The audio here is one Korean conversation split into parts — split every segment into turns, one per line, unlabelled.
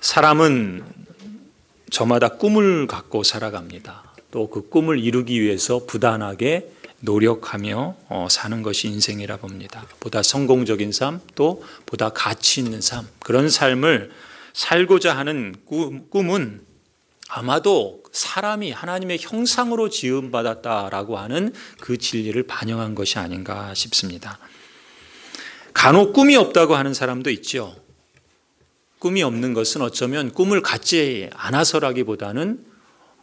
사람은 저마다 꿈을 갖고 살아갑니다. 또 그 꿈을 이루기 위해서 부단하게 노력하며 사는 것이 인생이라 봅니다. 보다 성공적인 삶, 또 보다 가치 있는 삶, 그런 삶을 살고자 하는 꿈은 아마도 사람이 하나님의 형상으로 지음받았다라고 하는 그 진리를 반영한 것이 아닌가 싶습니다. 간혹 꿈이 없다고 하는 사람도 있죠. 꿈이 없는 것은 어쩌면 꿈을 갖지 않아서라기보다는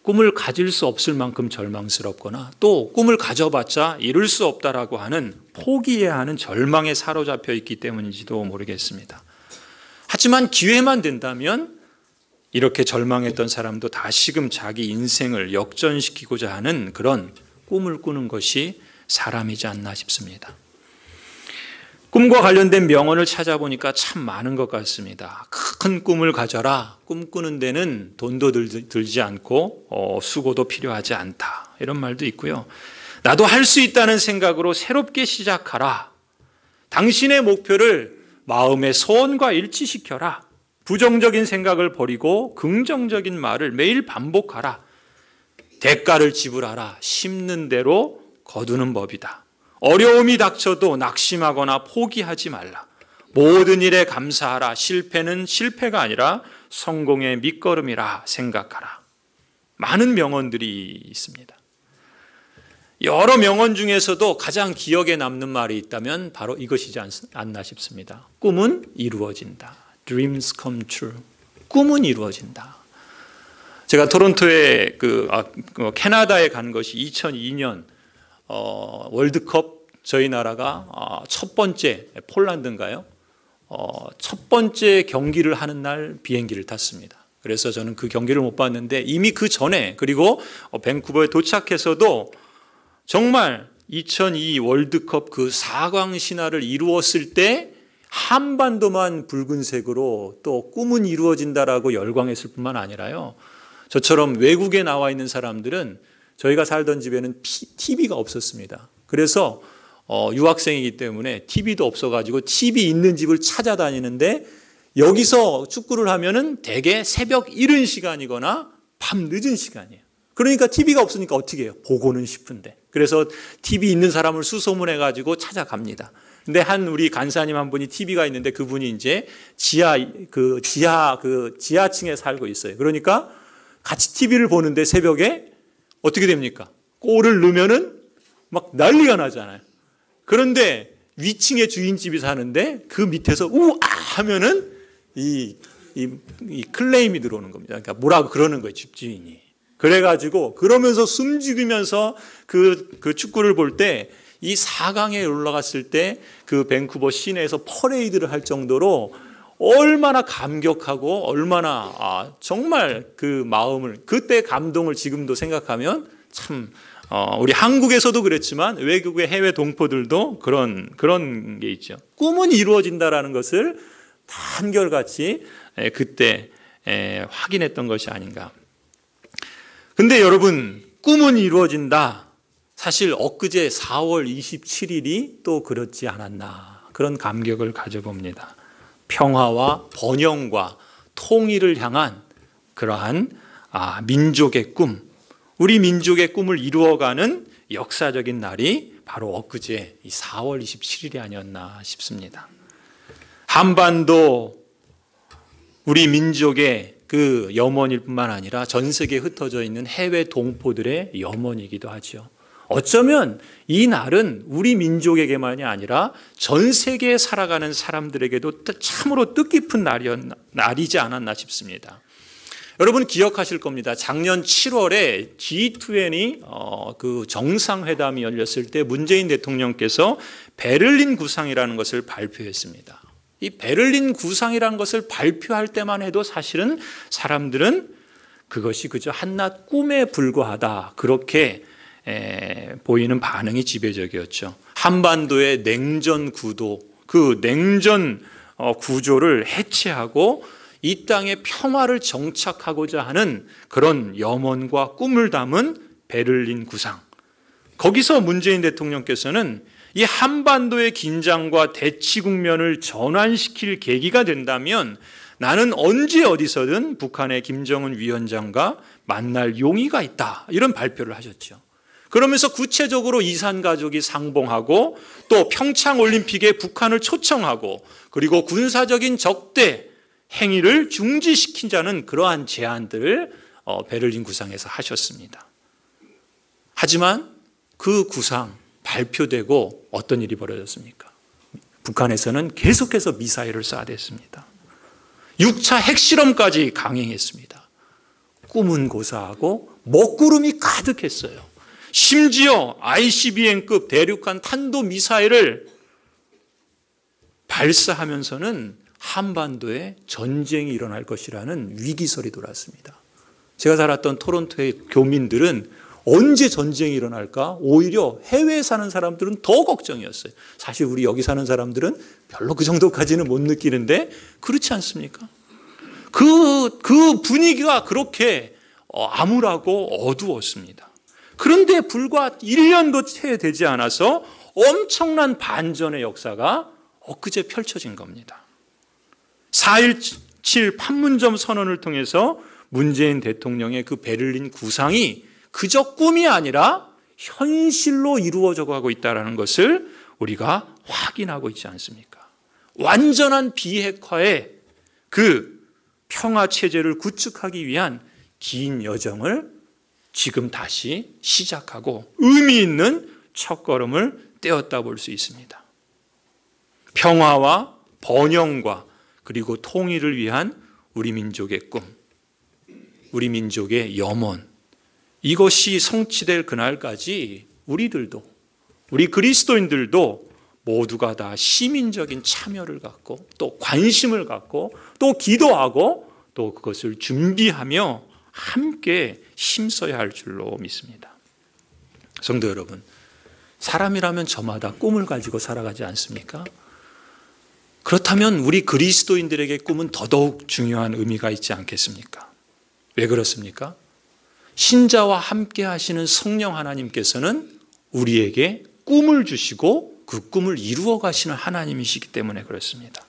꿈을 가질 수 없을 만큼 절망스럽거나 또 꿈을 가져봤자 이룰 수 없다라고 하는 포기해야 하는 절망에 사로잡혀 있기 때문인지도 모르겠습니다. 하지만 기회만 된다면 이렇게 절망했던 사람도 다시금 자기 인생을 역전시키고자 하는 그런 꿈을 꾸는 것이 사람이지 않나 싶습니다. 꿈과 관련된 명언을 찾아보니까 참 많은 것 같습니다. 큰 꿈을 가져라. 꿈꾸는 데는 돈도 들지 않고 수고도 필요하지 않다. 이런 말도 있고요. 나도 할 수 있다는 생각으로 새롭게 시작하라. 당신의 목표를 마음의 소원과 일치시켜라. 부정적인 생각을 버리고 긍정적인 말을 매일 반복하라. 대가를 지불하라. 심는 대로 거두는 법이다. 어려움이 닥쳐도 낙심하거나 포기하지 말라. 모든 일에 감사하라. 실패는 실패가 아니라 성공의 밑거름이라 생각하라. 많은 명언들이 있습니다. 여러 명언 중에서도 가장 기억에 남는 말이 있다면 바로 이것이지 않나 싶습니다. 꿈은 이루어진다. Dreams come true. 꿈은 이루어진다. 제가 토론토에 캐나다에 간 것이 2002년 월드컵 저희 나라가 첫 번째 폴란드인가요? 첫 번째 경기를 하는 날 비행기를 탔습니다. 그래서 저는 그 경기를 못 봤는데 이미 그 전에 그리고 밴쿠버에 도착해서도 정말 2002 월드컵 그 4강 신화를 이루었을 때 한반도만 붉은색으로 또 꿈은 이루어진다라고 열광했을 뿐만 아니라요. 저처럼 외국에 나와 있는 사람들은 저희가 살던 집에는 TV가 없었습니다. 그래서 유학생이기 때문에 TV도 없어가지고 TV 있는 집을 찾아다니는데 여기서 축구를 하면은 대개 새벽 이른 시간이거나 밤 늦은 시간이에요. 그러니까 TV가 없으니까 어떻게 해요? 보고는 싶은데. 그래서 TV 있는 사람을 수소문해가지고 찾아갑니다. 근데 우리 간사님 한 분이 TV가 있는데 그분이 이제 지하층에 살고 있어요. 그러니까 같이 TV를 보는데 새벽에 어떻게 됩니까? 골을 넣으면은 막 난리가 나잖아요. 그런데 위층에 주인집이 사는데 그 밑에서 우아 하면은 이 클레임이 들어오는 겁니다. 그러니까 뭐라고 그러는 거예요, 집주인이. 그래가지고 그러면서 숨죽이면서 그 축구를 볼 때 이 4강에 올라갔을 때 그 밴쿠버 시내에서 퍼레이드를 할 정도로 얼마나 감격하고 얼마나 정말 그 마음을 그때 감동을 지금도 생각하면 참 우리 한국에서도 그랬지만 외국의 해외 동포들도 그런 게 있죠. 꿈은 이루어진다라는 것을 한결같이 그때 확인했던 것이 아닌가. 근데 여러분 꿈은 이루어진다. 사실 엊그제 4월 27일이 또 그렇지 않았나 그런 감격을 가져봅니다. 평화와 번영과 통일을 향한 그러한 민족의 꿈, 우리 민족의 꿈을 이루어가는 역사적인 날이 바로 엊그제 이 4월 27일이 아니었나 싶습니다. 한반도 우리 민족의 그 염원일 뿐만 아니라 전 세계에 흩어져 있는 해외 동포들의 염원이기도 하죠. 어쩌면 이 날은 우리 민족에게만이 아니라 전 세계에 살아가는 사람들에게도 참으로 뜻깊은 날이지 않았나 싶습니다. 여러분 기억하실 겁니다. 작년 7월에 G20 그 정상회담이 열렸을 때 문재인 대통령께서 베를린 구상이라는 것을 발표했습니다. 이 베를린 구상이라는 것을 발표할 때만 해도 사실은 사람들은 그것이 그저 한낱 꿈에 불과하다 그렇게 보이는 반응이 지배적이었죠. 한반도의 냉전 구도, 그 냉전 구조를 해체하고 이 땅에 평화를 정착하고자 하는 그런 염원과 꿈을 담은 베를린 구상. 거기서 문재인 대통령께서는 이 한반도의 긴장과 대치 국면을 전환시킬 계기가 된다면 나는 언제 어디서든 북한의 김정은 위원장과 만날 용의가 있다. 이런 발표를 하셨죠. 그러면서 구체적으로 이산 가족이 상봉하고 또 평창 올림픽에 북한을 초청하고 그리고 군사적인 적대 행위를 중지시키자는 그러한 제안들을 베를린 구상에서 하셨습니다. 하지만 그 구상 발표되고 어떤 일이 벌어졌습니까? 북한에서는 계속해서 미사일을 쏴댔습니다. 6차 핵실험까지 강행했습니다. 꿈은 고사하고 먹구름이 가득했어요. 심지어 ICBM급 대륙간 탄도미사일을 발사하면서는 한반도에 전쟁이 일어날 것이라는 위기설이 돌았습니다. 제가 살았던 토론토의 교민들은 언제 전쟁이 일어날까? 오히려 해외에 사는 사람들은 더 걱정이었어요. 사실 우리 여기 사는 사람들은 별로 그 정도까지는 못 느끼는데 그렇지 않습니까? 그 분위기가 그렇게 암울하고 어두웠습니다. 그런데 불과 1년도 채 되지 않아서 엄청난 반전의 역사가 엊그제 펼쳐진 겁니다. 4.17 판문점 선언을 통해서 문재인 대통령의 그 베를린 구상이 그저 꿈이 아니라 현실로 이루어져 가고 있다는 것을 우리가 확인하고 있지 않습니까? 완전한 비핵화의 그 평화체제를 구축하기 위한 긴 여정을 지금 다시 시작하고 의미 있는 첫걸음을 떼었다 볼 수 있습니다. 평화와 번영과 그리고 통일을 위한 우리 민족의 꿈, 우리 민족의 염원, 이것이 성취될 그날까지 우리들도, 우리 그리스도인들도 모두가 다 시민적인 참여를 갖고 또 관심을 갖고 또 기도하고 또 그것을 준비하며 함께 힘써야 할 줄로 믿습니다. 성도 여러분, 사람이라면 저마다 꿈을 가지고 살아가지 않습니까? 그렇다면 우리 그리스도인들에게 꿈은 더더욱 중요한 의미가 있지 않겠습니까? 왜 그렇습니까? 신자와 함께 하시는 성령 하나님께서는 우리에게 꿈을 주시고 그 꿈을 이루어 가시는 하나님이시기 때문에 그렇습니다.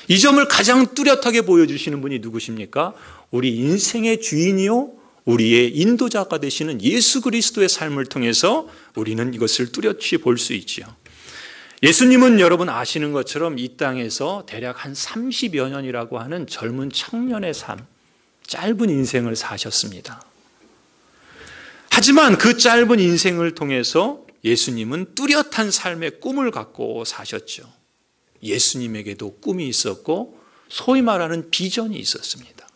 이 점을 가장 뚜렷하게 보여주시는 분이 누구십니까? 우리 인생의 주인이요 우리의 인도자가 되시는 예수 그리스도의 삶을 통해서 우리는 이것을 뚜렷이 볼 수 있지요. 예수님은 여러분 아시는 것처럼 이 땅에서 대략 한 30여 년이라고 하는 젊은 청년의 삶, 짧은 인생을 사셨습니다. 하지만 그 짧은 인생을 통해서 예수님은 뚜렷한 삶의 꿈을 갖고 사셨죠. 예수님에게도 꿈이 있었고 소위 말하는 비전이 있었습니다.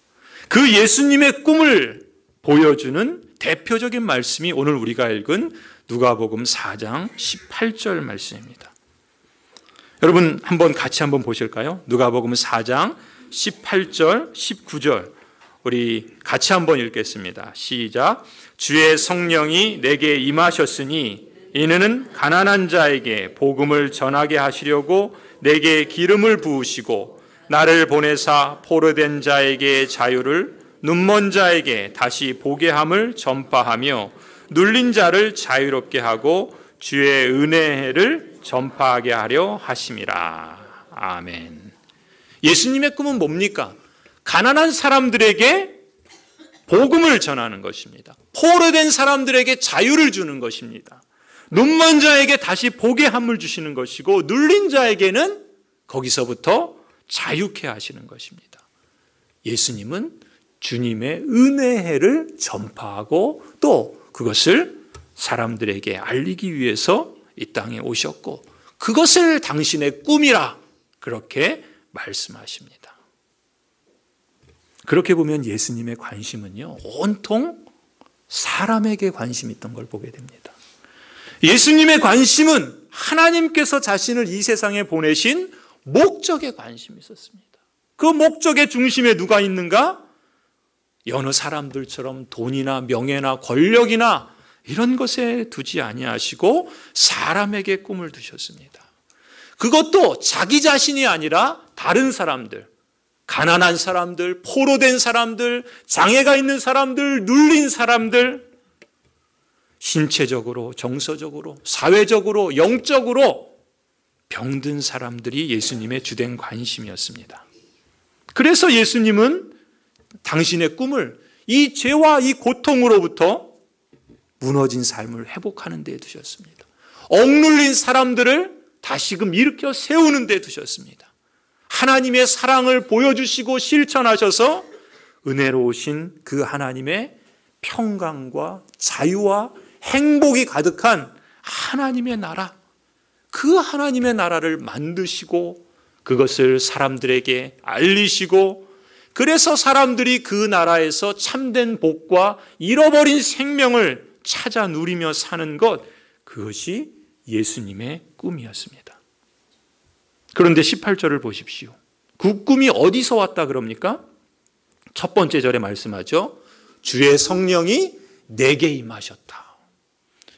그 예수님의 꿈을 보여주는 대표적인 말씀이 오늘 우리가 읽은 누가복음 4장 18절 말씀입니다. 여러분 같이 한번 보실까요? 누가복음 4장 18절 19절 우리 같이 한번 읽겠습니다. 시작. 주의 성령이 내게 임하셨으니 이는 가난한 자에게 복음을 전하게 하시려고 내게 기름을 부으시고 나를 보내사 포로된 자에게 자유를 눈먼 자에게 다시 보게 함을 전파하며 눌린 자를 자유롭게 하고 주의 은혜를 전파하게 하려 하심이라. 아멘. 예수님의 꿈은 뭡니까? 가난한 사람들에게 복음을 전하는 것입니다. 포로된 사람들에게 자유를 주는 것입니다. 눈먼 자에게 다시 보게 함을 주시는 것이고 눌린 자에게는 거기서부터 자유케 하시는 것입니다. 예수님은 주님의 은혜를 전파하고 또 그것을 사람들에게 알리기 위해서 이 땅에 오셨고 그것을 당신의 꿈이라 그렇게 말씀하십니다. 그렇게 보면 예수님의 관심은요 온통 사람에게 관심이 있던 걸 보게 됩니다. 예수님의 관심은 하나님께서 자신을 이 세상에 보내신 목적에 관심이 있었습니다. 그 목적의 중심에 누가 있는가? 여느 사람들처럼 돈이나 명예나 권력이나 이런 것에 두지 아니하시고 사람에게 꿈을 두셨습니다. 그것도 자기 자신이 아니라 다른 사람들, 가난한 사람들, 포로된 사람들, 장애가 있는 사람들, 눌린 사람들, 신체적으로, 정서적으로, 사회적으로, 영적으로 병든 사람들이 예수님의 주된 관심이었습니다. 그래서 예수님은 당신의 꿈을 이 죄와 이 고통으로부터 무너진 삶을 회복하는 데 두셨습니다. 억눌린 사람들을 다시금 일으켜 세우는 데 두셨습니다. 하나님의 사랑을 보여주시고 실천하셔서 은혜로우신 그 하나님의 평강과 자유와 행복이 가득한 하나님의 나라, 그 하나님의 나라를 만드시고 그것을 사람들에게 알리시고, 그래서 사람들이 그 나라에서 참된 복과 잃어버린 생명을 찾아 누리며 사는 것, 그것이 예수님의 꿈이었습니다. 그런데 18절을 보십시오. 그 꿈이 어디서 왔다 그럽니까? 첫 번째 절에 말씀하죠. 주의 성령이 내게 임하셨다.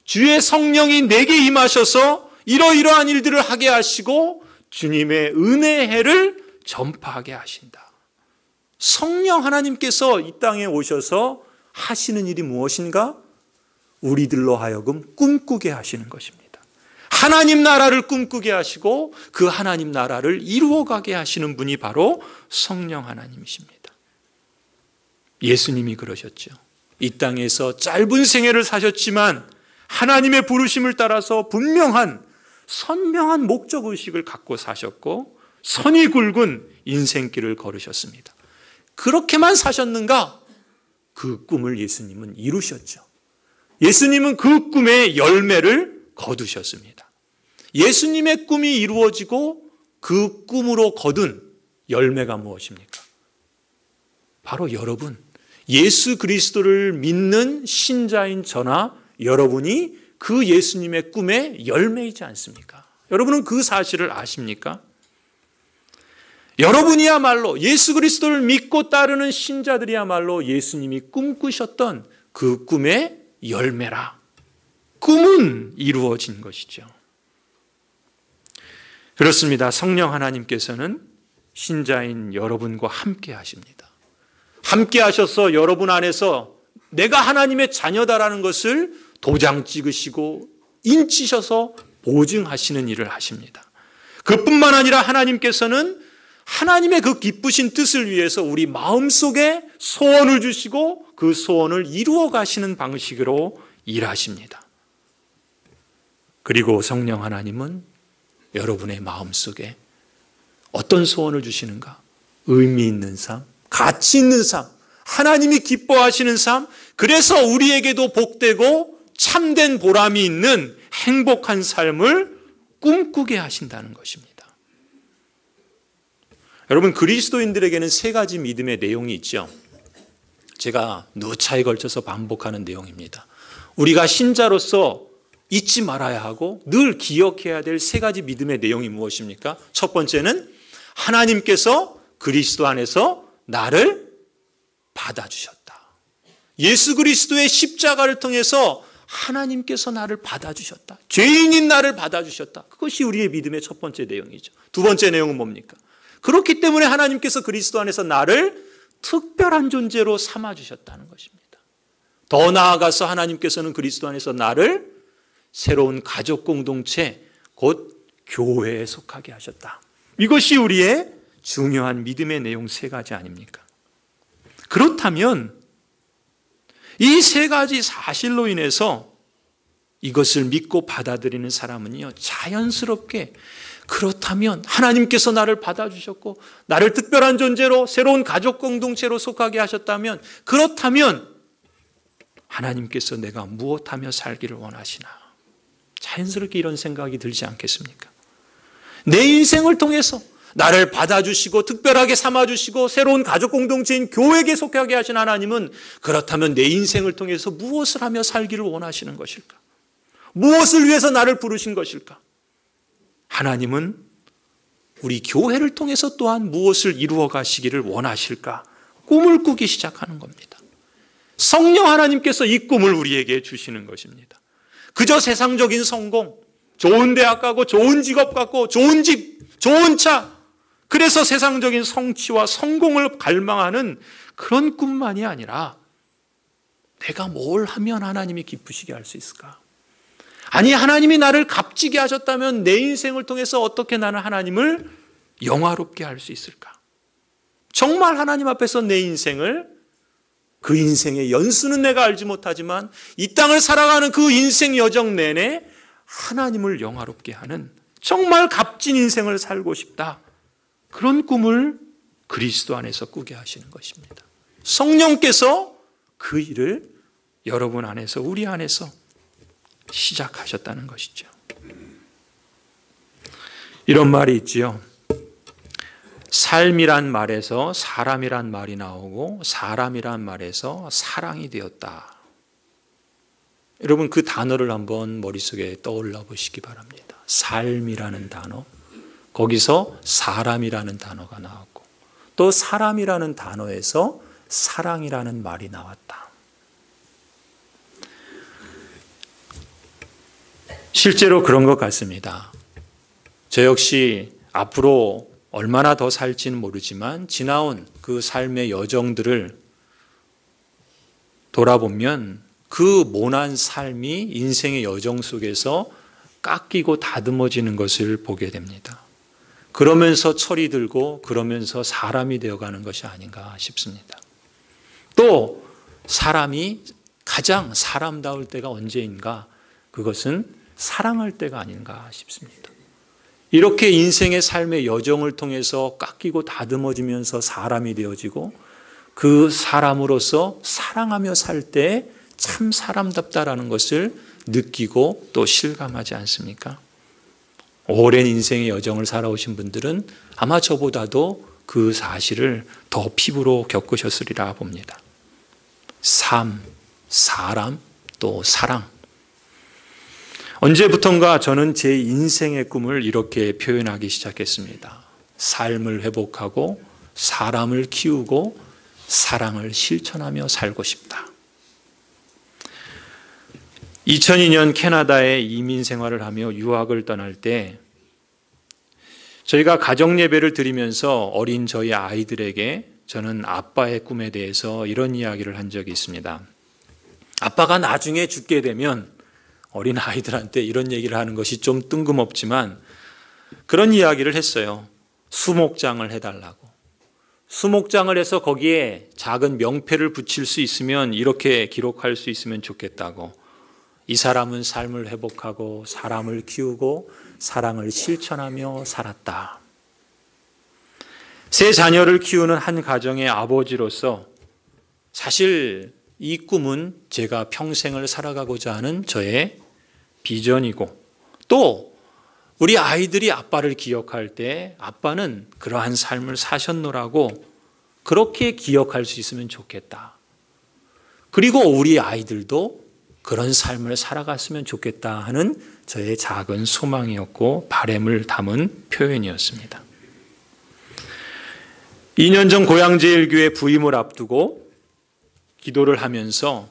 주의 성령이 내게 임하셔서 이러이러한 일들을 하게 하시고 주님의 은혜의 해를 전파하게 하신다. 성령 하나님께서 이 땅에 오셔서 하시는 일이 무엇인가? 우리들로 하여금 꿈꾸게 하시는 것입니다. 하나님 나라를 꿈꾸게 하시고 그 하나님 나라를 이루어가게 하시는 분이 바로 성령 하나님이십니다. 예수님이 그러셨죠. 이 땅에서 짧은 생애를 사셨지만 하나님의 부르심을 따라서 분명한 선명한 목적의식을 갖고 사셨고 선이 굵은 인생길을 걸으셨습니다. 그렇게만 사셨는가? 그 꿈을 예수님은 이루셨죠. 예수님은 그 꿈의 열매를 거두셨습니다. 예수님의 꿈이 이루어지고 그 꿈으로 거둔 열매가 무엇입니까? 바로 여러분, 예수 그리스도를 믿는 신자인 저나 여러분이 그 예수님의 꿈의 열매이지 않습니까? 여러분은 그 사실을 아십니까? 여러분이야말로 예수 그리스도를 믿고 따르는 신자들이야말로 예수님이 꿈꾸셨던 그 꿈의 열매라. 꿈은 이루어진 것이죠. 그렇습니다. 성령 하나님께서는 신자인 여러분과 함께 하십니다. 함께 하셔서 여러분 안에서 내가 하나님의 자녀다라는 것을 도장 찍으시고 인치셔서 보증하시는 일을 하십니다. 그뿐만 아니라 하나님께서는 하나님의 그 기쁘신 뜻을 위해서 우리 마음속에 소원을 주시고 그 소원을 이루어 가시는 방식으로 일하십니다. 그리고 성령 하나님은 여러분의 마음속에 어떤 소원을 주시는가? 의미 있는 삶, 가치 있는 삶, 하나님이 기뻐하시는 삶, 그래서 우리에게도 복되고 참된 보람이 있는 행복한 삶을 꿈꾸게 하신다는 것입니다. 여러분, 그리스도인들에게는 세 가지 믿음의 내용이 있죠. 제가 누차에 걸쳐서 반복하는 내용입니다. 우리가 신자로서 잊지 말아야 하고 늘 기억해야 될 세 가지 믿음의 내용이 무엇입니까? 첫 번째는 하나님께서 그리스도 안에서 나를 받아주셨다. 예수 그리스도의 십자가를 통해서 하나님께서 나를 받아주셨다. 죄인인 나를 받아주셨다. 그것이 우리의 믿음의 첫 번째 내용이죠. 두 번째 내용은 뭡니까? 그렇기 때문에 하나님께서 그리스도 안에서 나를 특별한 존재로 삼아주셨다는 것입니다. 더 나아가서 하나님께서는 그리스도 안에서 나를 새로운 가족 공동체, 곧 교회에 속하게 하셨다. 이것이 우리의 중요한 믿음의 내용 세 가지 아닙니까? 그렇다면 이 세 가지 사실로 인해서 이것을 믿고 받아들이는 사람은요, 자연스럽게 그렇다면 하나님께서 나를 받아주셨고 나를 특별한 존재로 새로운 가족 공동체로 속하게 하셨다면, 그렇다면 하나님께서 내가 무엇하며 살기를 원하시나? 자연스럽게 이런 생각이 들지 않겠습니까? 내 인생을 통해서 나를 받아주시고 특별하게 삼아주시고 새로운 가족 공동체인 교회에 속하게 하신 하나님은 그렇다면 내 인생을 통해서 무엇을 하며 살기를 원하시는 것일까? 무엇을 위해서 나를 부르신 것일까? 하나님은 우리 교회를 통해서 또한 무엇을 이루어 가시기를 원하실까? 꿈을 꾸기 시작하는 겁니다. 성령 하나님께서 이 꿈을 우리에게 주시는 것입니다. 그저 세상적인 성공, 좋은 대학 가고 좋은 직업 갖고 좋은 집, 좋은 차, 그래서 세상적인 성취와 성공을 갈망하는 그런 꿈만이 아니라 내가 뭘 하면 하나님이 기쁘시게 할 수 있을까? 아니, 하나님이 나를 값지게 하셨다면 내 인생을 통해서 어떻게 나는 하나님을 영화롭게 할 수 있을까? 정말 하나님 앞에서 내 인생을, 그 인생의 연수는 내가 알지 못하지만 이 땅을 살아가는 그 인생 여정 내내 하나님을 영화롭게 하는 정말 값진 인생을 살고 싶다. 그런 꿈을 그리스도 안에서 꾸게 하시는 것입니다. 성령께서 그 일을 여러분 안에서, 우리 안에서 시작하셨다는 것이죠. 이런 말이 있지요. 삶이란 말에서 사람이란 말이 나오고 사람이란 말에서 사랑이 되었다. 여러분 그 단어를 한번 머릿속에 떠올려 보시기 바랍니다. 삶이라는 단어, 거기서 사람이라는 단어가 나왔고 또 사람이라는 단어에서 사랑이라는 말이 나왔다. 실제로 그런 것 같습니다. 저 역시 앞으로 얼마나 더 살지는 모르지만 지나온 그 삶의 여정들을 돌아보면 그 모난 삶이 인생의 여정 속에서 깎이고 다듬어지는 것을 보게 됩니다. 그러면서 철이 들고 그러면서 사람이 되어가는 것이 아닌가 싶습니다. 또 사람이 가장 사람다울 때가 언제인가? 그것은 사랑할 때가 아닌가 싶습니다. 이렇게 인생의 삶의 여정을 통해서 깎이고 다듬어지면서 사람이 되어지고 그 사람으로서 사랑하며 살 때 참 사람답다라는 것을 느끼고 또 실감하지 않습니까? 오랜 인생의 여정을 살아오신 분들은 아마 저보다도 그 사실을 더 피부로 겪으셨으리라 봅니다. 삶, 사람, 또 사랑. 언제부턴가 저는 제 인생의 꿈을 이렇게 표현하기 시작했습니다. 삶을 회복하고 사람을 키우고 사랑을 실천하며 살고 싶다. 2002년 캐나다에 이민 생활을 하며 유학을 떠날 때 저희가 가정 예배를 드리면서 어린 저희 아이들에게 저는 아빠의 꿈에 대해서 이런 이야기를 한 적이 있습니다. 아빠가 나중에 죽게 되면, 어린 아이들한테 이런 얘기를 하는 것이 좀 뜬금없지만 그런 이야기를 했어요. 수목장을 해달라고. 수목장을 해서 거기에 작은 명패를 붙일 수 있으면 이렇게 기록할 수 있으면 좋겠다고. 이 사람은 삶을 회복하고 사람을 키우고 사랑을 실천하며 살았다. 세 자녀를 키우는 한 가정의 아버지로서 사실 이 꿈은 제가 평생을 살아가고자 하는 저의 비전이고 또 우리 아이들이 아빠를 기억할 때 아빠는 그러한 삶을 사셨노라고 그렇게 기억할 수 있으면 좋겠다. 그리고 우리 아이들도 그런 삶을 살아갔으면 좋겠다 하는 저의 작은 소망이었고 바람을 담은 표현이었습니다. 2년 전 고양제일교회 부임을 앞두고 기도를 하면서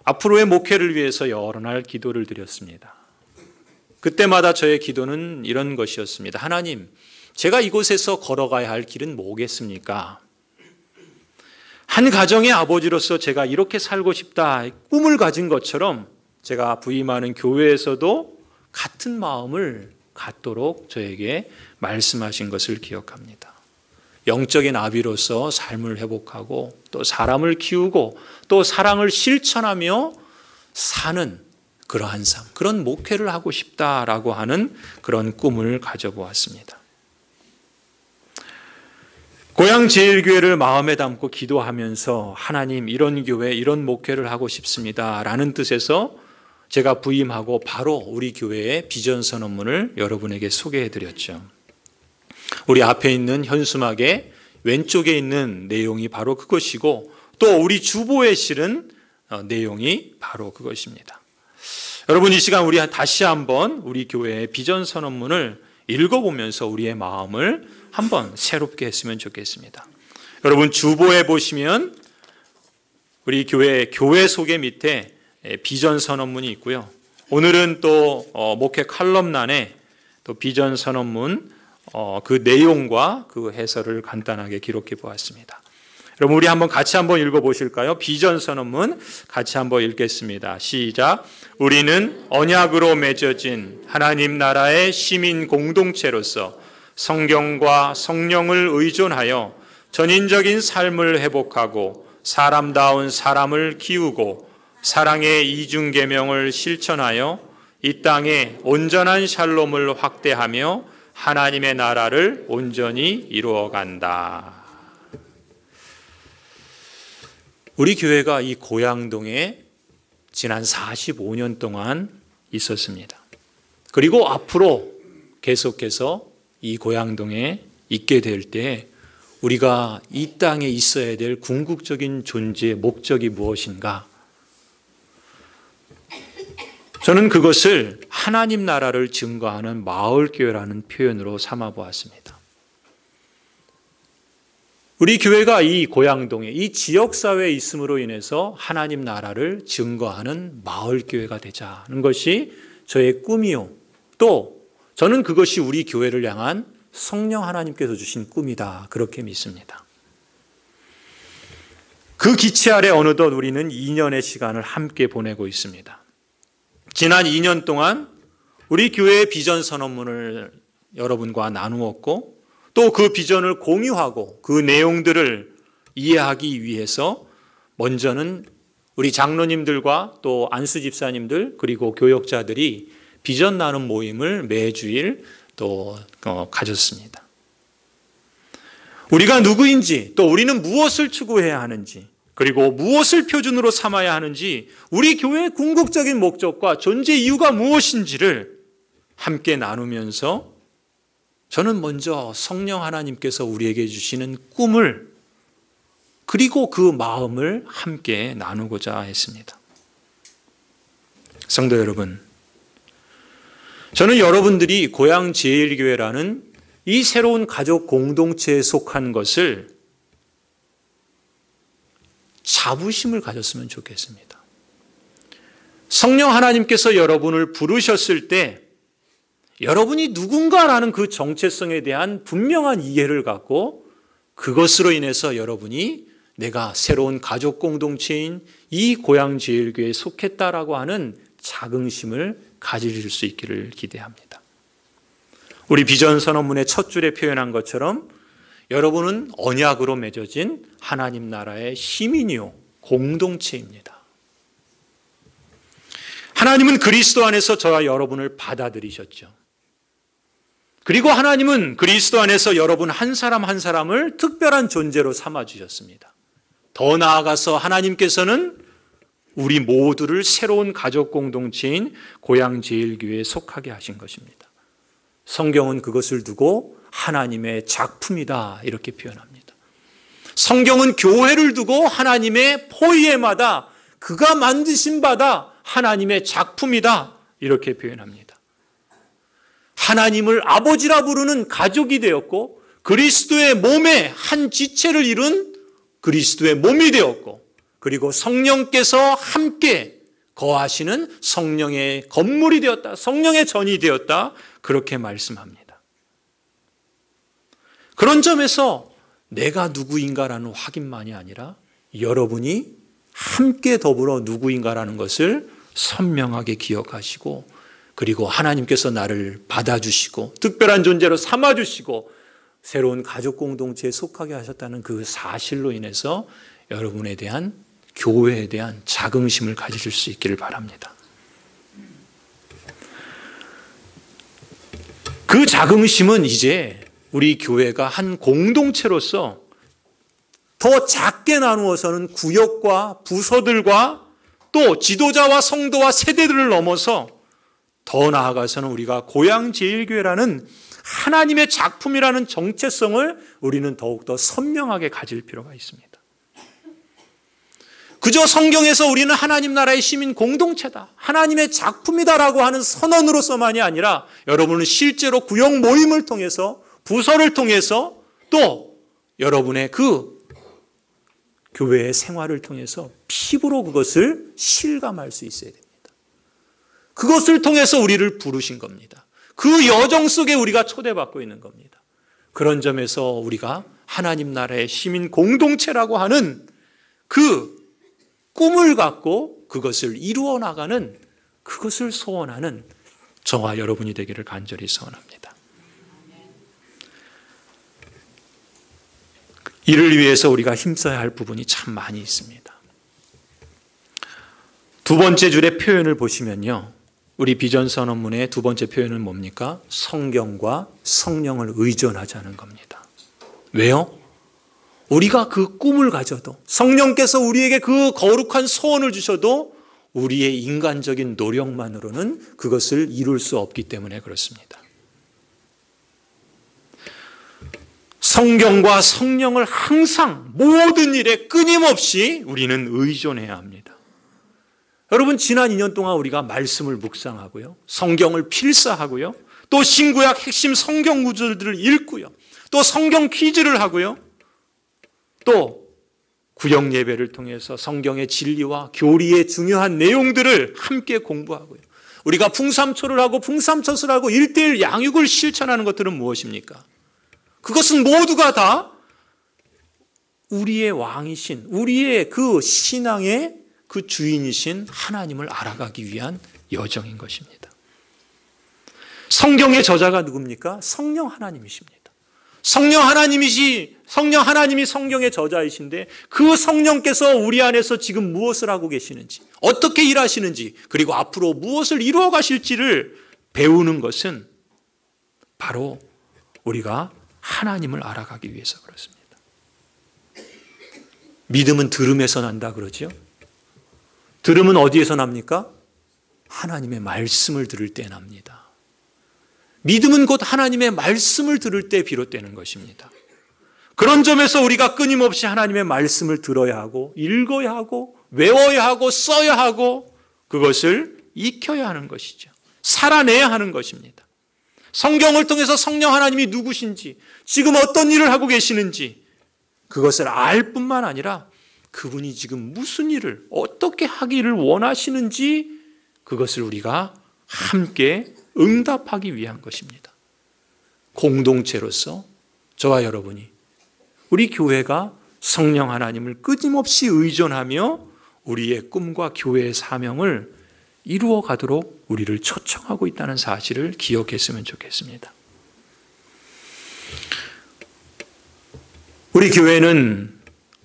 앞으로의 목회를 위해서 여러 날 기도를 드렸습니다. 그때마다 저의 기도는 이런 것이었습니다. 하나님, 제가 이곳에서 걸어가야 할 길은 뭐겠습니까? 한 가정의 아버지로서 제가 이렇게 살고 싶다 꿈을 가진 것처럼 제가 부임하는 교회에서도 같은 마음을 갖도록 저에게 말씀하신 것을 기억합니다. 영적인 아비로서 삶을 회복하고 또 사람을 키우고 또 사랑을 실천하며 사는 그러한 삶, 그런 목회를 하고 싶다라고 하는 그런 꿈을 가져보았습니다. 고양제일교회를 마음에 담고 기도하면서 하나님 이런 교회, 이런 목회를 하고 싶습니다 라는 뜻에서 제가 부임하고 바로 우리 교회의 비전 선언문을 여러분에게 소개해드렸죠. 우리 앞에 있는 현수막의 왼쪽에 있는 내용이 바로 그것이고 또 우리 주보에 실은 내용이 바로 그것입니다. 여러분 이 시간 우리 다시 한번 우리 교회의 비전 선언문을 읽어보면서 우리의 마음을 한번 새롭게 했으면 좋겠습니다. 여러분 주보에 보시면 우리 교회 소개 밑에 비전 선언문이 있고요. 오늘은 또 목회 칼럼란에 또 비전 선언문 그 내용과 그 해설을 간단하게 기록해 보았습니다. 여러분 우리 같이 한번 읽어보실까요? 비전 선언문 같이 한번 읽겠습니다. 시작. 우리는 언약으로 맺어진 하나님 나라의 시민 공동체로서 성경과 성령을 의존하여 전인적인 삶을 회복하고 사람다운 사람을 키우고 사랑의 이중계명을 실천하여 이 땅에 온전한 샬롬을 확대하며 하나님의 나라를 온전히 이루어간다. 우리 교회가 이 고양동에 지난 45년 동안 있었습니다. 그리고 앞으로 계속해서 이 고양동에 있게 될 때 우리가 이 땅에 있어야 될 궁극적인 존재의 목적이 무엇인가? 저는 그것을 하나님 나라를 증거하는 마을교회라는 표현으로 삼아 보았습니다. 우리 교회가 이 고양동에 이 지역사회에 있음으로 인해서 하나님 나라를 증거하는 마을교회가 되자는 것이 저의 꿈이요. 또 저는 그것이 우리 교회를 향한 성령 하나님께서 주신 꿈이다. 그렇게 믿습니다. 그 기체 아래 어느덧 우리는 2년의 시간을 함께 보내고 있습니다. 지난 2년 동안 우리 교회의 비전 선언문을 여러분과 나누었고 또 그 비전을 공유하고 그 내용들을 이해하기 위해서 먼저는 우리 장로님들과 또 안수 집사님들 그리고 교역자들이 비전 나눔 모임을 매주일 또 가졌습니다. 우리가 누구인지 또 우리는 무엇을 추구해야 하는지 그리고 무엇을 표준으로 삼아야 하는지 우리 교회의 궁극적인 목적과 존재 이유가 무엇인지를 함께 나누면서 저는 먼저 성령 하나님께서 우리에게 주시는 꿈을 그리고 그 마음을 함께 나누고자 했습니다. 성도 여러분, 저는 여러분들이 고양제일교회라는 이 새로운 가족 공동체에 속한 것을 자부심을 가졌으면 좋겠습니다. 성령 하나님께서 여러분을 부르셨을 때 여러분이 누군가라는 그 정체성에 대한 분명한 이해를 갖고 그것으로 인해서 여러분이 내가 새로운 가족 공동체인 이 고양제일교회에 속했다라고 하는 자긍심을 가질 수 있기를 기대합니다. 우리 비전 선언문의 첫 줄에 표현한 것처럼 여러분은 언약으로 맺어진 하나님 나라의 시민이요 공동체입니다. 하나님은 그리스도 안에서 저와 여러분을 받아들이셨죠. 그리고 하나님은 그리스도 안에서 여러분 한 사람 한 사람을 특별한 존재로 삼아주셨습니다. 더 나아가서 하나님께서는 우리 모두를 새로운 가족 공동체인 고양제일교회에 속하게 하신 것입니다. 성경은 그것을 두고 하나님의 작품이다 이렇게 표현합니다. 성경은 교회를 두고 하나님의 포이에마다 그가 만드신 바다 하나님의 작품이다 이렇게 표현합니다. 하나님을 아버지라 부르는 가족이 되었고 그리스도의 몸의 한 지체를 이룬 그리스도의 몸이 되었고 그리고 성령께서 함께 거하시는 성령의 건물이 되었다. 성령의 전이 되었다. 그렇게 말씀합니다. 그런 점에서 내가 누구인가라는 확인만이 아니라 여러분이 함께 더불어 누구인가라는 것을 선명하게 기억하시고 그리고 하나님께서 나를 받아주시고 특별한 존재로 삼아주시고 새로운 가족 공동체에 속하게 하셨다는 그 사실로 인해서 여러분에 대한 교회에 대한 자긍심을 가지실 수 있기를 바랍니다. 그 자긍심은 이제 우리 교회가 한 공동체로서 더 작게 나누어서는 구역과 부서들과 또 지도자와 성도와 세대들을 넘어서 더 나아가서는 우리가 고양제일교회라는 하나님의 작품이라는 정체성을 우리는 더욱더 선명하게 가질 필요가 있습니다. 그저 성경에서 우리는 하나님 나라의 시민 공동체다, 하나님의 작품이다라고 하는 선언으로서만이 아니라 여러분은 실제로 구역 모임을 통해서 부서를 통해서 또 여러분의 그 교회의 생활을 통해서 피부로 그것을 실감할 수 있어야 됩니다. 그것을 통해서 우리를 부르신 겁니다. 그 여정 속에 우리가 초대받고 있는 겁니다. 그런 점에서 우리가 하나님 나라의 시민 공동체라고 하는 그 꿈을 갖고 그것을 이루어 나가는 그것을 소원하는 저와 여러분이 되기를 간절히 소원합니다. 이를 위해서 우리가 힘써야 할 부분이 참 많이 있습니다. 두 번째 줄의 표현을 보시면요, 우리 비전 선언문의 두 번째 표현은 뭡니까? 성경과 성령을 의존하자는 겁니다. 왜요? 우리가 그 꿈을 가져도, 성령께서 우리에게 그 거룩한 소원을 주셔도 우리의 인간적인 노력만으로는 그것을 이룰 수 없기 때문에 그렇습니다. 성경과 성령을 항상 모든 일에 끊임없이 우리는 의존해야 합니다. 여러분, 지난 2년 동안 우리가 말씀을 묵상하고요, 성경을 필사하고요, 또 신구약 핵심 성경 구절들을 읽고요, 또 성경 퀴즈를 하고요, 또 구역 예배를 통해서 성경의 진리와 교리의 중요한 내용들을 함께 공부하고요, 우리가 풍삼초를 하고 풍삼처을 하고 1:1 양육을 실천하는 것들은 무엇입니까? 그것은 모두가 다 우리의 왕이신, 우리의 그 신앙의 그 주인이신 하나님을 알아가기 위한 여정인 것입니다. 성경의 저자가 누굽니까? 성령 하나님이십니다. 성령 하나님이 성경의 저자이신데, 그 성령께서 우리 안에서 지금 무엇을 하고 계시는지, 어떻게 일하시는지, 그리고 앞으로 무엇을 이루어 가실지를 배우는 것은 바로 우리가 하나님을 알아가기 위해서 그렇습니다. 믿음은 들음에서 난다 그러죠. 들음은 어디에서 납니까? 하나님의 말씀을 들을 때 납니다. 믿음은 곧 하나님의 말씀을 들을 때 비롯되는 것입니다. 그런 점에서 우리가 끊임없이 하나님의 말씀을 들어야 하고, 읽어야 하고, 외워야 하고, 써야 하고, 그것을 익혀야 하는 것이죠. 살아내야 하는 것입니다. 성경을 통해서 성령 하나님이 누구신지, 지금 어떤 일을 하고 계시는지 그것을 알 뿐만 아니라 그분이 지금 무슨 일을 어떻게 하기를 원하시는지 그것을 우리가 함께 응답하기 위한 것입니다. 공동체로서 저와 여러분이, 우리 교회가 성령 하나님을 끊임없이 의존하며 우리의 꿈과 교회의 사명을 이루어 가도록 우리를 초청하고 있다는 사실을 기억했으면 좋겠습니다. 우리 교회는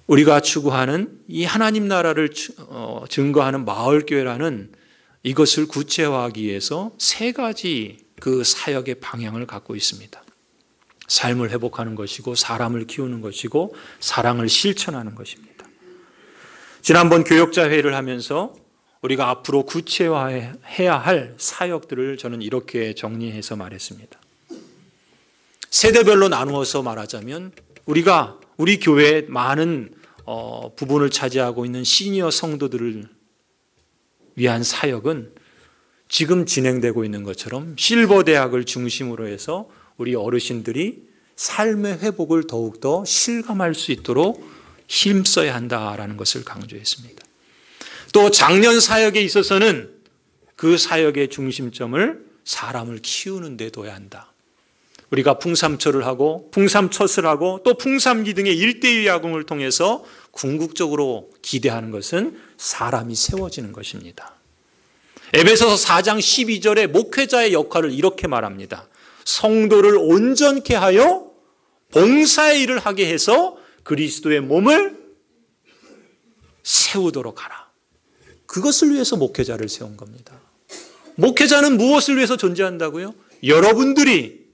우리가 추구하는 이 하나님 나라를 증거하는 마을교회라는 이것을 구체화하기 위해서 세 가지 그 사역의 방향을 갖고 있습니다. 삶을 회복하는 것이고, 사람을 키우는 것이고, 사랑을 실천하는 것입니다. 지난번 교역자 회의를 하면서 우리가 앞으로 구체화해야 할 사역들을 저는 이렇게 정리해서 말했습니다. 세대별로 나누어서 말하자면, 우리 교회의 많은 부분을 차지하고 있는 시니어 성도들을 위한 사역은 지금 진행되고 있는 것처럼 실버 대학을 중심으로 해서 우리 어르신들이 삶의 회복을 더욱더 실감할 수 있도록 힘써야 한다라는 것을 강조했습니다. 또 작년 사역에 있어서는 그 사역의 중심점을 사람을 키우는 데 둬야 한다. 우리가 풍삼초를 하고 풍삼처을 하고 또 풍삼기 등의 1:1 야궁을 통해서 궁극적으로 기대하는 것은 사람이 세워지는 것입니다. 에베소서 4장 12절에 목회자의 역할을 이렇게 말합니다. 성도를 온전케 하여 봉사의 일을 하게 해서 그리스도의 몸을 세우도록 하라. 그것을 위해서 목회자를 세운 겁니다. 목회자는 무엇을 위해서 존재한다고요? 여러분들이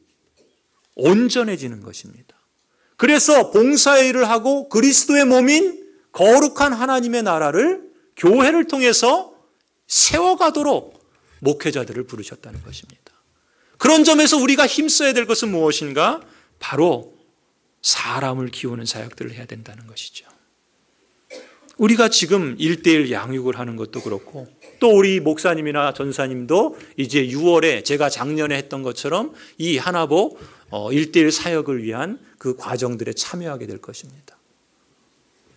온전해지는 것입니다. 그래서 봉사의 일을 하고 그리스도의 몸인 거룩한 하나님의 나라를 교회를 통해서 세워가도록 목회자들을 부르셨다는 것입니다. 그런 점에서 우리가 힘써야 될 것은 무엇인가? 바로 사람을 키우는 사역들을 해야 된다는 것이죠. 우리가 지금 1:1 양육을 하는 것도 그렇고, 또 우리 목사님이나 전사님도 이제 6월에 제가 작년에 했던 것처럼 이 하나복 1:1 사역을 위한 그 과정들에 참여하게 될 것입니다.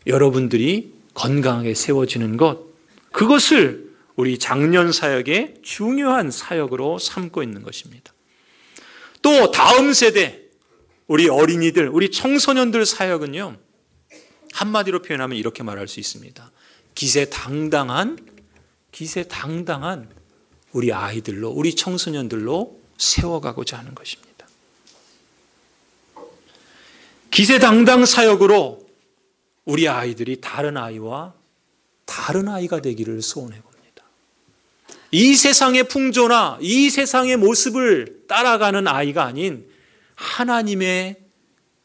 여러분들이 건강하게 세워지는 것, 그것을 우리 작년 사역의 중요한 사역으로 삼고 있는 것입니다. 또 다음 세대, 우리 어린이들, 우리 청소년들 사역은요, 한마디로 표현하면 이렇게 말할 수 있습니다. 기세당당한 우리 아이들로, 우리 청소년들로 세워가고자 하는 것입니다. 기세당당 사역으로 우리 아이들이 다른 아이와 다른 아이가 되기를 소원해 봅니다. 이 세상의 풍조나 이 세상의 모습을 따라가는 아이가 아닌 하나님의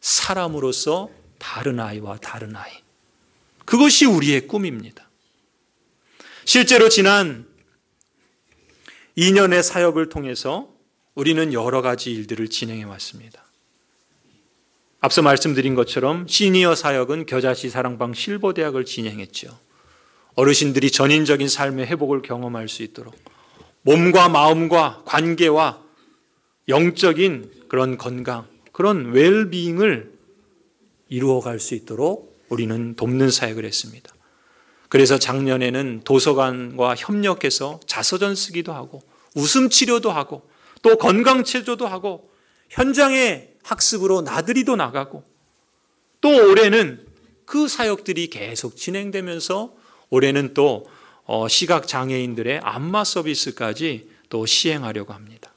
사람으로서 다른 아이와 다른 아이. 그것이 우리의 꿈입니다. 실제로 지난 2년의 사역을 통해서 우리는 여러 가지 일들을 진행해 왔습니다. 앞서 말씀드린 것처럼 시니어 사역은 겨자씨 사랑방 실버대학을 진행했죠. 어르신들이 전인적인 삶의 회복을 경험할 수 있도록 몸과 마음과 관계와 영적인 그런 건강, 그런 웰비잉을 이루어갈 수 있도록 우리는 돕는 사역을 했습니다. 그래서 작년에는 도서관과 협력해서 자서전 쓰기도 하고 웃음 치료도 하고 또 건강 체조도 하고 현장의 학습으로 나들이도 나가고 또 올해는 그 사역들이 계속 진행되면서 올해는 또 시각장애인들의 안마 서비스까지 또 시행하려고 합니다.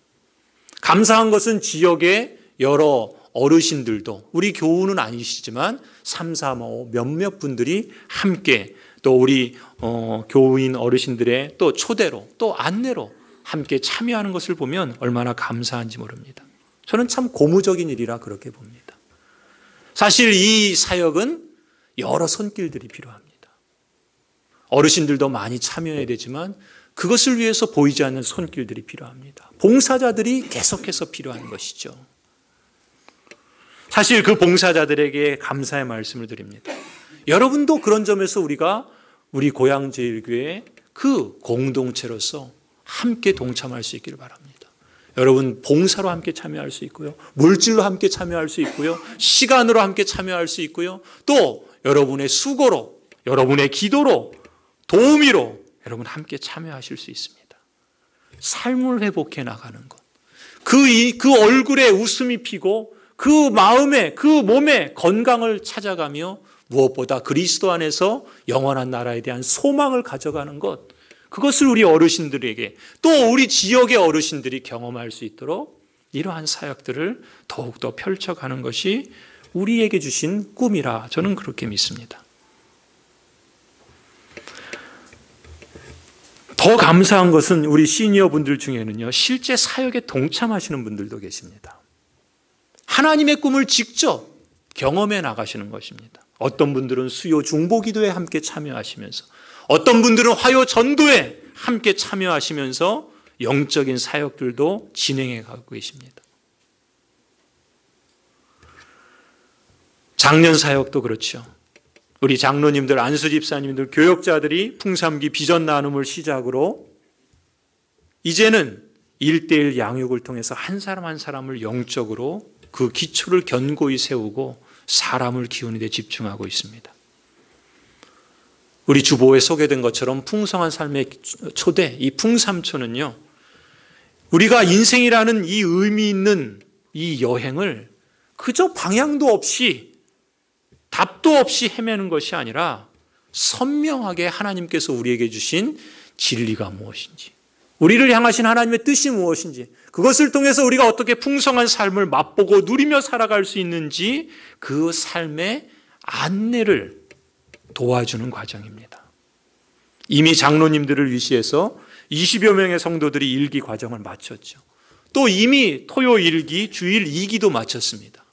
감사한 것은 지역의 여러 어르신들도 우리 교우는 아니시지만 3, 4, 5 몇몇 분들이 함께 또 우리 교우인 어르신들의 또 초대로 또 안내로 함께 참여하는 것을 보면 얼마나 감사한지 모릅니다. 저는 참 고무적인 일이라 그렇게 봅니다. 사실 이 사역은 여러 손길들이 필요합니다. 어르신들도 많이 참여해야 되지만 그것을 위해서 보이지 않는 손길들이 필요합니다. 봉사자들이 계속해서 필요한 것이죠. 사실 그 봉사자들에게 감사의 말씀을 드립니다. 여러분도 그런 점에서 우리가 우리 고향제일교회 그 공동체로서 함께 동참할 수 있기를 바랍니다. 여러분 봉사로 함께 참여할 수 있고요. 물질로 함께 참여할 수 있고요. 시간으로 함께 참여할 수 있고요. 또 여러분의 수고로, 여러분의 기도로, 도우미로 여러분 함께 참여하실 수 있습니다. 삶을 회복해 나가는 것. 그 얼굴에 웃음이 피고 그 마음에, 그 몸에 건강을 찾아가며 무엇보다 그리스도 안에서 영원한 나라에 대한 소망을 가져가는 것. 그것을 우리 어르신들에게 또 우리 지역의 어르신들이 경험할 수 있도록 이러한 사역들을 더욱더 펼쳐가는 것이 우리에게 주신 꿈이라 저는 그렇게 믿습니다. 더 감사한 것은 우리 시니어 분들 중에는요, 실제 사역에 동참하시는 분들도 계십니다. 하나님의 꿈을 직접 경험해 나가시는 것입니다. 어떤 분들은 수요 중보기도에 함께 참여하시면서 어떤 분들은 화요 전도에 함께 참여하시면서 영적인 사역들도 진행해 가고 계십니다. 장년 사역도 그렇죠. 우리 장로님들, 안수 집사님들, 교역자들이 풍삼기 비전 나눔을 시작으로 이제는 1:1 양육을 통해서 한 사람 한 사람을 영적으로 그 기초를 견고히 세우고 사람을 키우는 데 집중하고 있습니다. 우리 주보에 소개된 것처럼 풍성한 삶의 초대, 이 풍삼초는요, 우리가 인생이라는 이 의미 있는 이 여행을 그저 방향도 없이 답도 없이 헤매는 것이 아니라 선명하게 하나님께서 우리에게 주신 진리가 무엇인지, 우리를 향하신 하나님의 뜻이 무엇인지, 그것을 통해서 우리가 어떻게 풍성한 삶을 맛보고 누리며 살아갈 수 있는지 그 삶의 안내를 도와주는 과정입니다. 이미 장로님들을 위시해서 20여 명의 성도들이 일기 과정을 마쳤죠. 또 이미 토요 1기, 주일 2기도 마쳤습니다.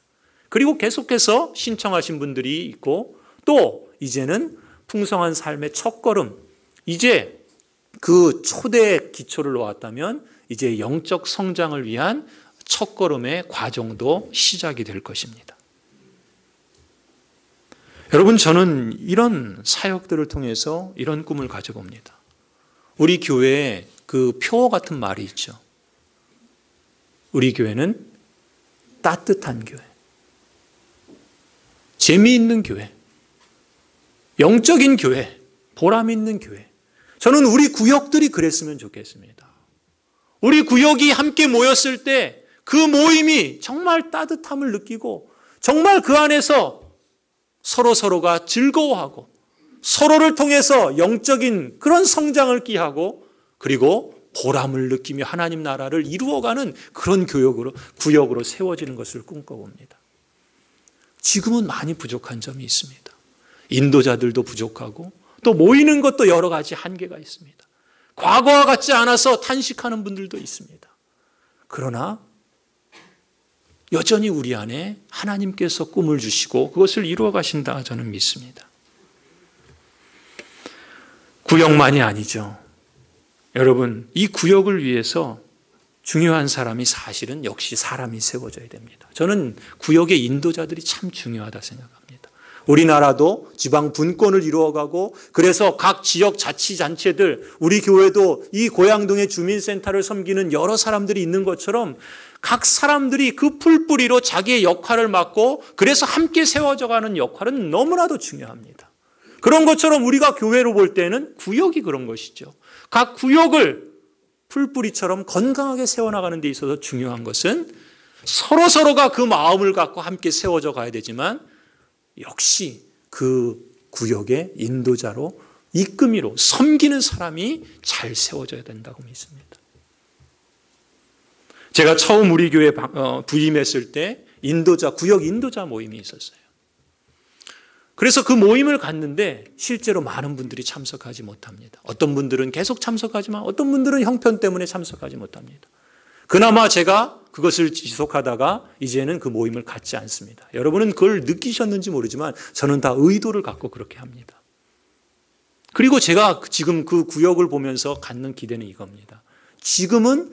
그리고 계속해서 신청하신 분들이 있고 또 이제는 풍성한 삶의 첫걸음, 이제 그 초대의 기초를 놓았다면 이제 영적 성장을 위한 첫걸음의 과정도 시작이 될 것입니다. 여러분, 저는 이런 사역들을 통해서 이런 꿈을 가져봅니다. 우리 교회에 그 표 같은 말이 있죠. 우리 교회는 따뜻한 교회, 재미있는 교회, 영적인 교회, 보람 있는 교회. 저는 우리 구역들이 그랬으면 좋겠습니다. 우리 구역이 함께 모였을 때 그 모임이 정말 따뜻함을 느끼고 정말 그 안에서 서로가 즐거워하고 서로를 통해서 영적인 그런 성장을 기하고 그리고 보람을 느끼며 하나님 나라를 이루어가는 그런 구역으로 세워지는 것을 꿈꿔봅니다. 지금은 많이 부족한 점이 있습니다. 인도자들도 부족하고 또 모이는 것도 여러 가지 한계가 있습니다. 과거와 같지 않아서 탄식하는 분들도 있습니다. 그러나 여전히 우리 안에 하나님께서 꿈을 주시고 그것을 이루어 가신다 저는 믿습니다. 구역만이 아니죠. 여러분, 이 구역을 위해서 중요한 사람이 사실은 역시 사람이 세워져야 됩니다. 저는 구역의 인도자들이 참 중요하다 생각합니다. 우리나라도 지방 분권을 이루어가고 그래서 각 지역 자치단체들, 우리 교회도 이 고양동의 주민센터를 섬기는 여러 사람들이 있는 것처럼 각 사람들이 그 풀뿌리로 자기의 역할을 맡고 그래서 함께 세워져가는 역할은 너무나도 중요합니다. 그런 것처럼 우리가 교회로 볼 때는 구역이 그런 것이죠. 각 구역을 풀뿌리처럼 건강하게 세워나가는 데 있어서 중요한 것은 서로가 그 마음을 갖고 함께 세워져 가야 되지만 역시 그 구역의 인도자로 이끌미로 섬기는 사람이 잘 세워져야 된다고 믿습니다. 제가 처음 우리 교회 부임했을 때 구역 인도자 모임이 있었어요. 그래서 그 모임을 갔는데 실제로 많은 분들이 참석하지 못합니다. 어떤 분들은 계속 참석하지만 어떤 분들은 형편 때문에 참석하지 못합니다. 그나마 제가 그것을 지속하다가 이제는 그 모임을 갖지 않습니다. 여러분은 그걸 느끼셨는지 모르지만 저는 다 의도를 갖고 그렇게 합니다. 그리고 제가 지금 그 구역을 보면서 갖는 기대는 이겁니다. 지금은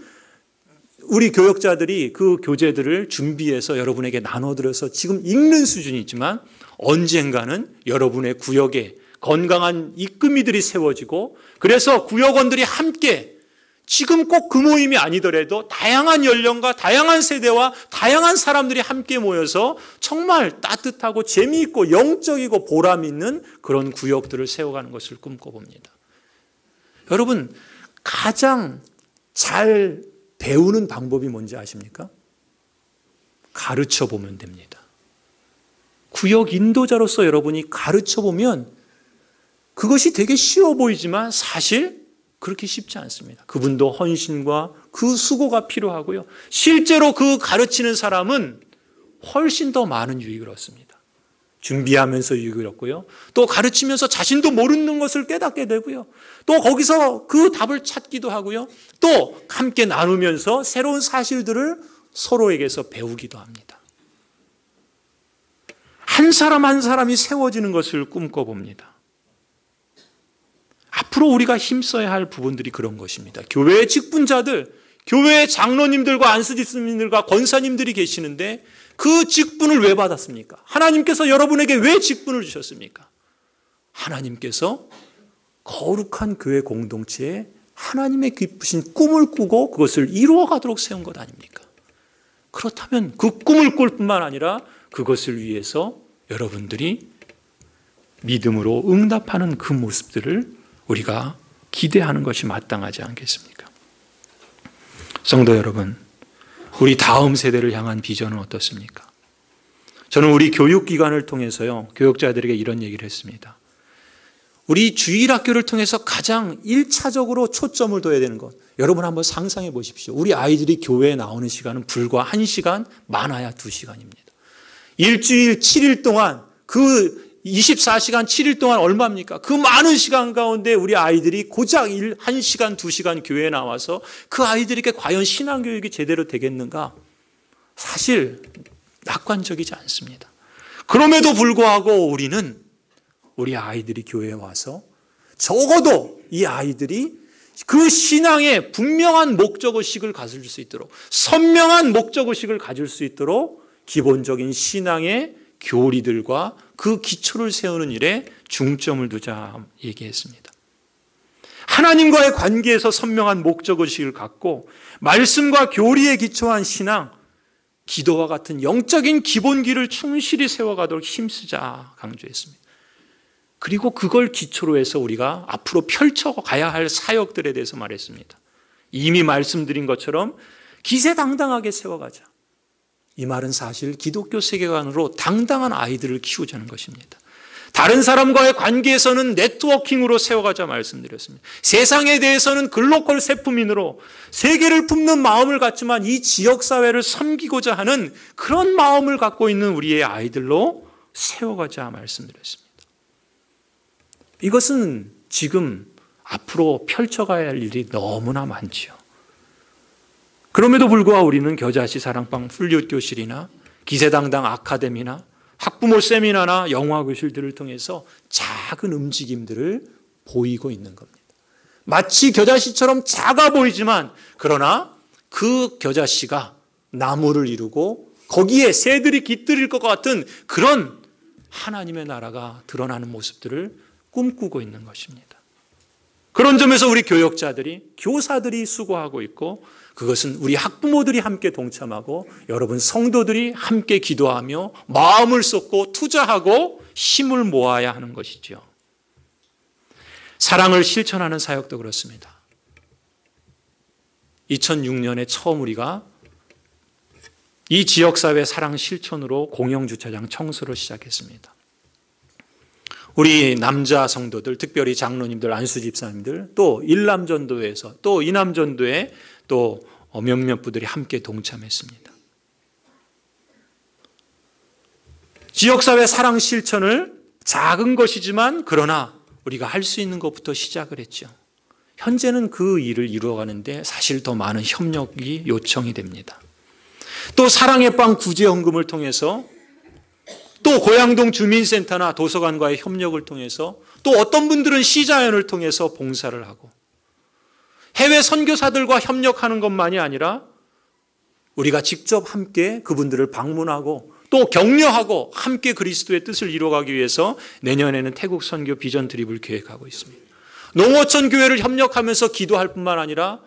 우리 교역자들이 그 교재들을 준비해서 여러분에게 나눠드려서 지금 읽는 수준이지만 언젠가는 여러분의 구역에 건강한 이끌미들이 세워지고 그래서 구역원들이 함께 지금 꼭 그 모임이 아니더라도 다양한 연령과 다양한 세대와 다양한 사람들이 함께 모여서 정말 따뜻하고 재미있고 영적이고 보람 있는 그런 구역들을 세워가는 것을 꿈꿔봅니다. 여러분, 가장 잘 배우는 방법이 뭔지 아십니까? 가르쳐 보면 됩니다. 구역 인도자로서 여러분이 가르쳐 보면 그것이 되게 쉬워 보이지만 사실 그렇게 쉽지 않습니다. 그분도 헌신과 그 수고가 필요하고요. 실제로 그 가르치는 사람은 훨씬 더 많은 유익을 얻습니다. 준비하면서 유익을 얻고요. 또 가르치면서 자신도 모르는 것을 깨닫게 되고요. 또 거기서 그 답을 찾기도 하고요. 또 함께 나누면서 새로운 사실들을 서로에게서 배우기도 합니다. 한 사람 한 사람이 세워지는 것을 꿈꿔봅니다. 앞으로 우리가 힘써야 할 부분들이 그런 것입니다. 교회의 직분자들, 교회의 장로님들과 안수집사님들과 권사님들이 계시는데 그 직분을 왜 받았습니까? 하나님께서 여러분에게 왜 직분을 주셨습니까? 하나님께서 거룩한 교회 공동체에 하나님의 기쁘신 꿈을 꾸고 그것을 이루어가도록 세운 것 아닙니까? 그렇다면 그 꿈을 꿀 뿐만 아니라 그것을 위해서 여러분들이 믿음으로 응답하는 그 모습들을 우리가 기대하는 것이 마땅하지 않겠습니까? 성도 여러분, 우리 다음 세대를 향한 비전은 어떻습니까? 저는 우리 교육기관을 통해서요, 교육자들에게 이런 얘기를 했습니다. 우리 주일학교를 통해서 가장 1차적으로 초점을 둬야 되는 것, 여러분 한번 상상해 보십시오. 우리 아이들이 교회에 나오는 시간은 불과 1시간, 많아야 2시간입니다. 일주일 7일 동안 그 24시간 7일 동안 얼마입니까? 그 많은 시간 가운데 우리 아이들이 고작 1시간 2시간 교회에 나와서 그 아이들에게 과연 신앙교육이 제대로 되겠는가? 사실 낙관적이지 않습니다. 그럼에도 불구하고 우리는 우리 아이들이 교회에 와서 적어도 이 아이들이 그 신앙의 분명한 목적의식을 가질 수 있도록, 선명한 목적의식을 가질 수 있도록 기본적인 신앙의 교리들과 그 기초를 세우는 일에 중점을 두자 얘기했습니다. 하나님과의 관계에서 선명한 목적의식을 갖고 말씀과 교리에 기초한 신앙, 기도와 같은 영적인 기본기를 충실히 세워가도록 힘쓰자 강조했습니다. 그리고 그걸 기초로 해서 우리가 앞으로 펼쳐가야 할 사역들에 대해서 말했습니다. 이미 말씀드린 것처럼 기세당당하게 세워가자. 이 말은 사실 기독교 세계관으로 당당한 아이들을 키우자는 것입니다. 다른 사람과의 관계에서는 네트워킹으로 세워가자 말씀드렸습니다. 세상에 대해서는 글로컬 세품인으로 세계를 품는 마음을 갖지만 이 지역사회를 섬기고자 하는 그런 마음을 갖고 있는 우리의 아이들로 세워가자 말씀드렸습니다. 이것은 지금 앞으로 펼쳐가야 할 일이 너무나 많지요. 그럼에도 불구하고 우리는 겨자씨 사랑방 플룻 교실이나 기세당당 아카데미나 학부모 세미나나 영화 교실들을 통해서 작은 움직임들을 보이고 있는 겁니다. 마치 겨자씨처럼 작아 보이지만 그러나 그 겨자씨가 나무를 이루고 거기에 새들이 깃들일 것 같은 그런 하나님의 나라가 드러나는 모습들을 꿈꾸고 있는 것입니다. 그런 점에서 우리 교역자들이, 교사들이 수고하고 있고 그것은 우리 학부모들이 함께 동참하고 여러분 성도들이 함께 기도하며 마음을 쏟고 투자하고 힘을 모아야 하는 것이죠. 사랑을 실천하는 사역도 그렇습니다. 2006년에 처음 우리가 이 지역사회 사랑 실천으로 공영주차장 청소를 시작했습니다. 우리 남자 성도들, 특별히 장로님들, 안수 집사님들, 또 일남전도에서 또 이남전도에 또 몇몇 분들이 함께 동참했습니다. 지역사회 사랑 실천을 작은 것이지만 그러나 우리가 할 수 있는 것부터 시작을 했죠. 현재는 그 일을 이루어가는데 사실 더 많은 협력이 요청이 됩니다. 또 사랑의 빵 구제헌금을 통해서 또 고양동 주민센터나 도서관과의 협력을 통해서 또 어떤 분들은 시자연을 통해서 봉사를 하고 해외 선교사들과 협력하는 것만이 아니라 우리가 직접 함께 그분들을 방문하고 또 격려하고 함께 그리스도의 뜻을 이루어가기 위해서 내년에는 태국 선교 비전 트립을 계획하고 있습니다. 농어촌 교회를 협력하면서 기도할 뿐만 아니라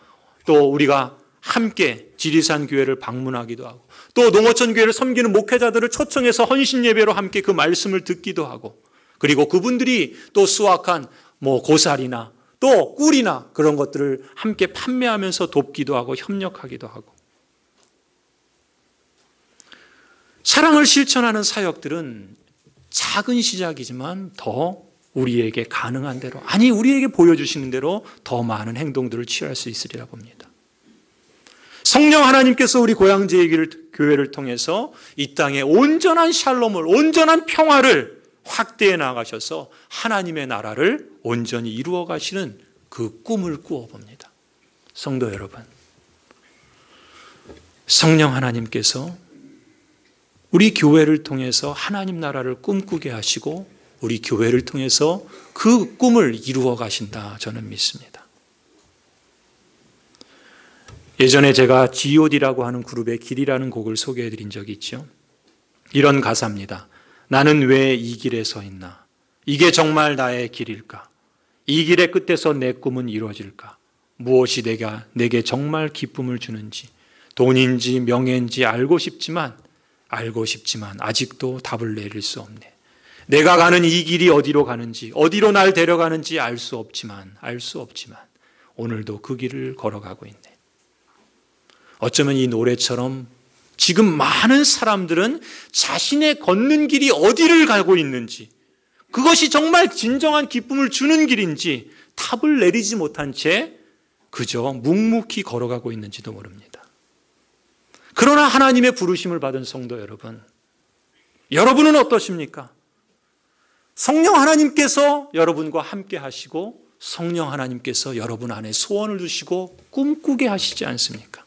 또 우리가 함께 지리산 교회를 방문하기도 하고 또 농어촌 교회를 섬기는 목회자들을 초청해서 헌신 예배로 함께 그 말씀을 듣기도 하고 그리고 그분들이 또 수확한 고사리나 또 꿀이나 그런 것들을 함께 판매하면서 돕기도 하고 협력하기도 하고 사랑을 실천하는 사역들은 작은 시작이지만 더 우리에게 가능한 대로 아니 우리에게 보여주시는 대로 더 많은 행동들을 취할 수 있으리라 봅니다. 성령 하나님께서 우리 고양제일교회를 통해서 이 땅에 온전한 샬롬을 온전한 평화를 확대해 나가셔서 하나님의 나라를 온전히 이루어 가시는 그 꿈을 꾸어 봅니다. 성도 여러분, 성령 하나님께서 우리 교회를 통해서 하나님 나라를 꿈꾸게 하시고 우리 교회를 통해서 그 꿈을 이루어 가신다 저는 믿습니다. 예전에 제가 G.O.D라고 하는 그룹의 길이라는 곡을 소개해 드린 적이 있죠. 이런 가사입니다. 나는 왜 이 길에 서 있나? 이게 정말 나의 길일까? 이 길의 끝에서 내 꿈은 이루어질까? 무엇이 내게 정말 기쁨을 주는지 돈인지 명예인지 알고 싶지만 아직도 답을 내릴 수 없네. 내가 가는 이 길이 어디로 가는지 어디로 날 데려가는지 알 수 없지만 오늘도 그 길을 걸어가고 있네. 어쩌면 이 노래처럼 지금 많은 사람들은 자신의 걷는 길이 어디를 가고 있는지 그것이 정말 진정한 기쁨을 주는 길인지 답을 내리지 못한 채 그저 묵묵히 걸어가고 있는지도 모릅니다. 그러나 하나님의 부르심을 받은 성도 여러분, 여러분은 어떠십니까? 성령 하나님께서 여러분과 함께 하시고 성령 하나님께서 여러분 안에 소원을 두시고 꿈꾸게 하시지 않습니까?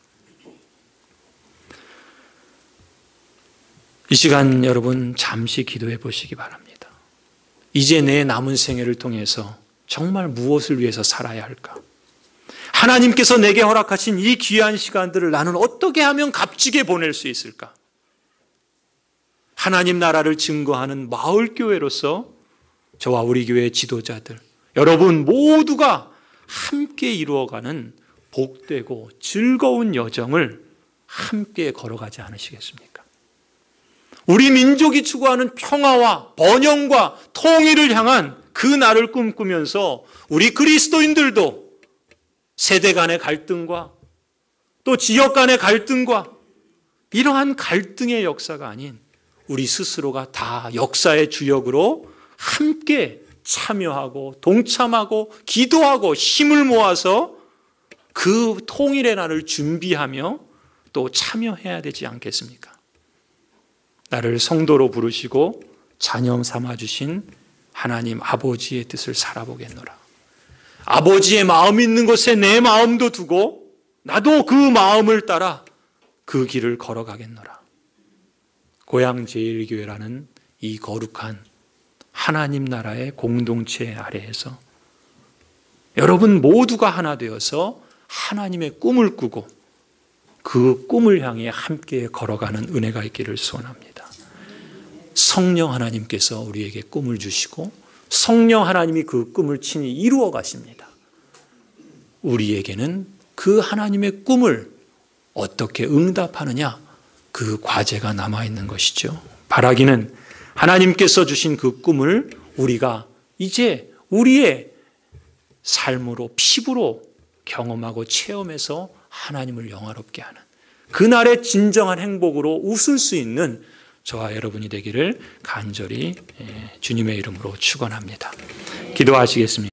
이 시간 여러분 잠시 기도해 보시기 바랍니다. 이제 내 남은 생애를 통해서 정말 무엇을 위해서 살아야 할까? 하나님께서 내게 허락하신 이 귀한 시간들을 나는 어떻게 하면 값지게 보낼 수 있을까? 하나님 나라를 증거하는 마을교회로서 저와 우리 교회의 지도자들, 여러분 모두가 함께 이루어가는 복되고 즐거운 여정을 함께 걸어가지 않으시겠습니까? 우리 민족이 추구하는 평화와 번영과 통일을 향한 그 날을 꿈꾸면서 우리 그리스도인들도 세대 간의 갈등과 또 지역 간의 갈등과 이러한 갈등의 역사가 아닌 우리 스스로가 다 역사의 주역으로 함께 참여하고 동참하고 기도하고 힘을 모아서 그 통일의 날을 준비하며 또 참여해야 되지 않겠습니까? 나를 성도로 부르시고 자녀 삼아주신 하나님 아버지의 뜻을 살아보겠노라. 아버지의 마음 있는 곳에 내 마음도 두고 나도 그 마음을 따라 그 길을 걸어가겠노라. 고향제일교회라는 이 거룩한 하나님 나라의 공동체 아래에서 여러분 모두가 하나 되어서 하나님의 꿈을 꾸고 그 꿈을 향해 함께 걸어가는 은혜가 있기를 소원합니다. 성령 하나님께서 우리에게 꿈을 주시고 성령 하나님이 그 꿈을 친히 이루어 가십니다. 우리에게는 그 하나님의 꿈을 어떻게 응답하느냐, 그 과제가 남아있는 것이죠. 바라기는 하나님께서 주신 그 꿈을 우리가 이제 우리의 삶으로 피부로 경험하고 체험해서 하나님을 영화롭게 하는 그날의 진정한 행복으로 웃을 수 있는 저와 여러분이 되기를 간절히 주님의 이름으로 축원합니다. 기도하시겠습니다.